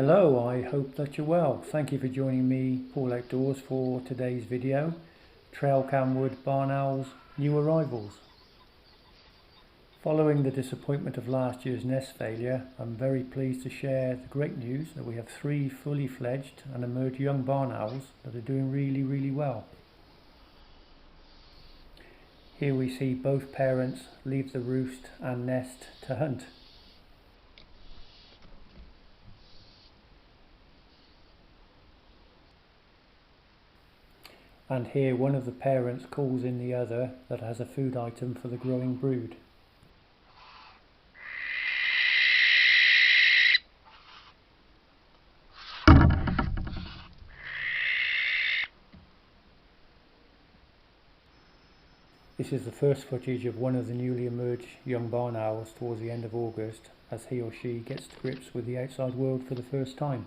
Hello, I hope that you're well. Thank you for joining me, Paul Outdoors, for today's video. Trailcam Wood barn owls, new arrivals. Following the disappointment of last year's nest failure, I'm very pleased to share the great news that we have 3 fully fledged and emerged young barn owls that are doing really well. Here we see both parents leave the roost and nest to hunt. And here one of the parents calls in the other that has a food item for the growing brood. This is the first footage of one of the newly emerged young barn owls towards the end of August, as he or she gets to grips with the outside world for the first time.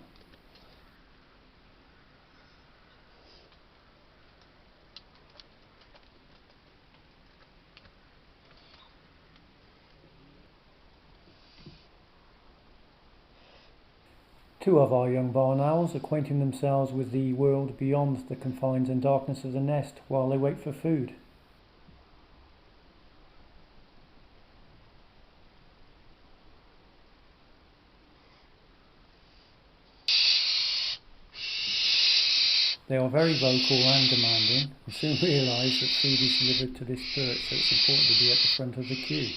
Two of our young barn owls acquainting themselves with the world beyond the confines and darkness of the nest while they wait for food. They are very vocal and demanding, and soon realise that food is delivered to this perch, so it's important to be at the front of the queue.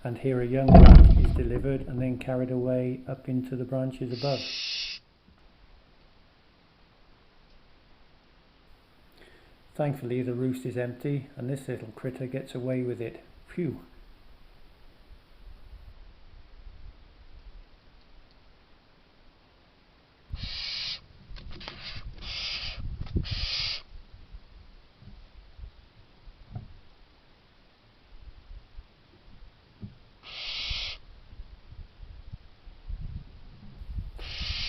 And here a young rat is delivered and then carried away up into the branches above. Thankfully the roost is empty and this little critter gets away with it. Phew!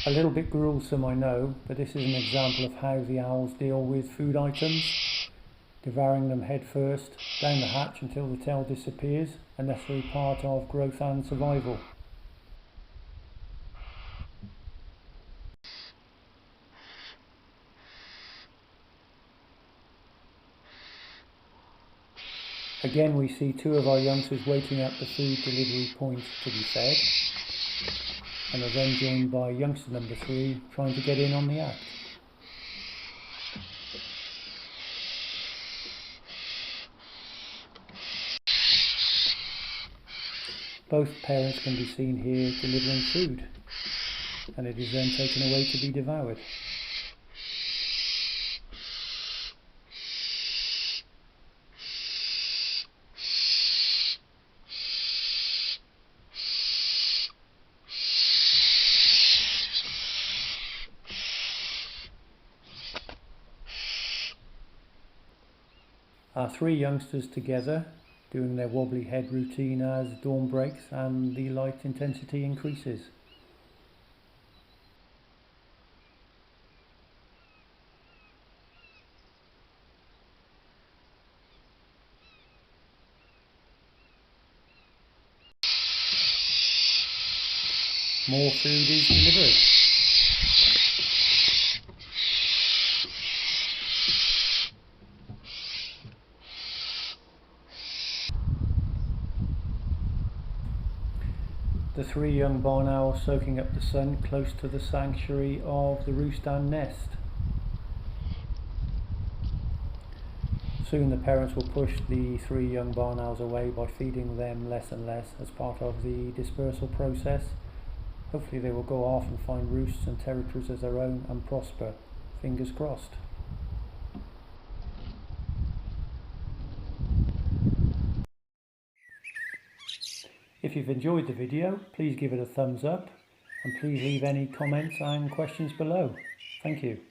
A little bit gruesome, I know, but this is an example of how the owls deal with food items, devouring them head first, down the hatch until the tail disappears, a necessary part of growth and survival. Again we see 2 of our youngsters waiting at the food delivery point to be fed, and are then joined by youngster number 3 trying to get in on the act. Both parents can be seen here delivering food, and it is then taken away to be devoured. Our 3 youngsters together doing their wobbly head routine as dawn breaks and the light intensity increases. More food is delivered. The 3 young barn owls soaking up the sun close to the sanctuary of the roost and nest. Soon the parents will push the 3 young barn owls away by feeding them less and less as part of the dispersal process. Hopefully they will go off and find roosts and territories of their own and prosper. Fingers crossed. If you've enjoyed the video, please give it a thumbs up and please leave any comments and questions below. Thank you.